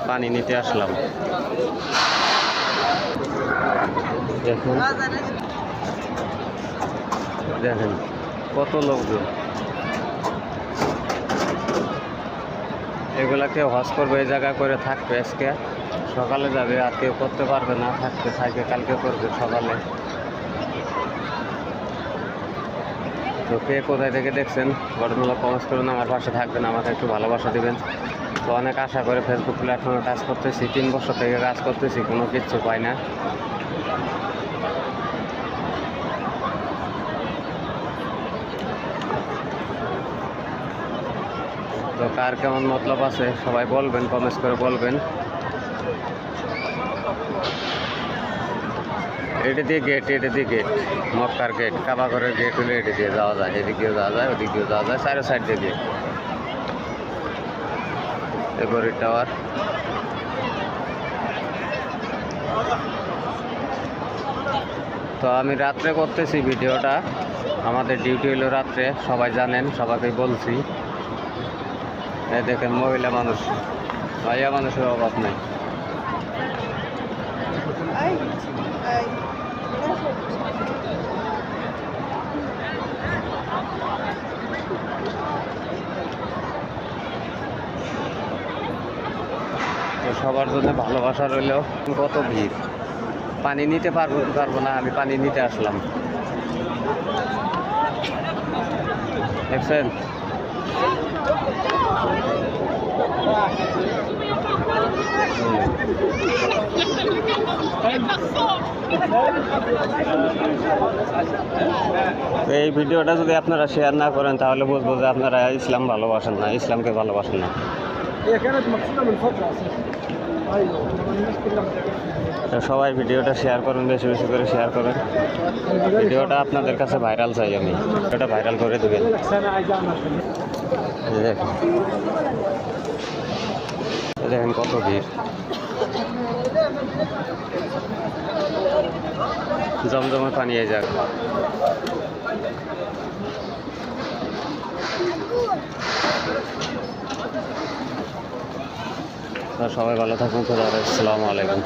পানি নিতে আসলাম। দেখুন দেখেন কত লোকজন, এগুলা কেউ হজ করবে এই জায়গায় করে থাকবে, আজকে সকালে যাবে, আর কেউ করতে পারবে না, থাকতে থাকে কালকে করবে সকালে। তো কে কোথায় থেকে দেখছেন গঠনমূলক কমেন্টস করুন, আমার পাশে থাকবেন, আমাকে একটু ভালোবাসা দেবেন। তো অনেক আশা করে ফেসবুক প্ল্যাটফর্মে কাজ করতেছি, 3 বছর থেকে কাজ করতেছি, কোনো কিচ্ছু পাই না। তো কার কেমন মতলব আছে সবাই বলবেন, কমেন্টস করে বলবেন। এটা দিয়ে গেট, এটা দিয়ে গেট, মক্কার গেট, কাবাঘরের গেট হলে এটা দিয়ে যাওয়া যায়, এদিকেও যাওয়া যায়, ওদিকেও যাওয়া যায়, চারো সাইড দিয়ে গেট। এগোরির টাওয়ার। তো আমি রাত্রে করতেছি ভিডিওটা, আমাদের ডিউটি হলো রাত্রে, সবাই জানেন, সবাইকে বলছি। এই দেখেন মহিলা মানুষ, ভাইয়া মানুষের অভাব নেই। তো সবার জন্য ভালোবাসা রইলেও কত ভিড়, পানি নিতে পারবো না, আমি পানি নিতে আসলাম। দেখছেন এই ভিডিওটা যদি আপনারা শেয়ার না করেন তাহলে বুঝবো যে আপনারা ইসলাম ভালোবাসেন না, ইসলামকে ভালোবাসেন না। তো সবাই ভিডিওটা শেয়ার করুন, বেশি বেশি করে শেয়ার করেন। ভিডিওটা আপনাদের কাছে ভাইরাল চাই আমি, ভিডিওটা ভাইরাল করে দেবেন। দেখেন কত ভিড়, জমজমে পানি এই যাক। সবাই ভালো থাকুন, আসসালামু আলাইকুম।